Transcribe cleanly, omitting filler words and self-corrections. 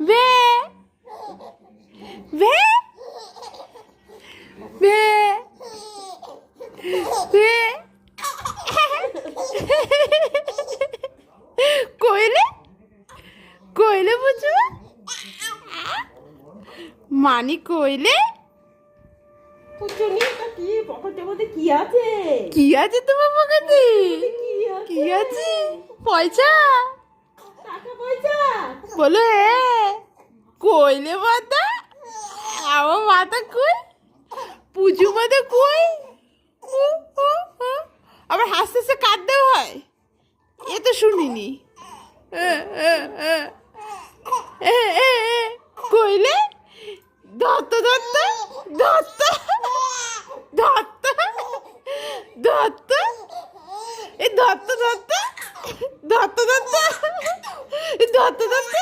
বে বে বে বে কইলে কইলে বুঝু মানি কইলে কি পকেটের মধ্যে কি আছে? কি আছে তোমার পকেটে? কি কি আছে? পয়সা টাকা পয়সা? বলো হ্যাঁ। কইলে মাথা আমার মাথা কই? পুজো মাথা কই? আবার হাসতে হাসতে কাঁদতেও হয়, এ তো শুনিনি। কইলে দত্ত দত্ত দত্ত দত্ত দত্ত এই দত্ত দত্ত দত্ত দত্ত দত্ত দত্ত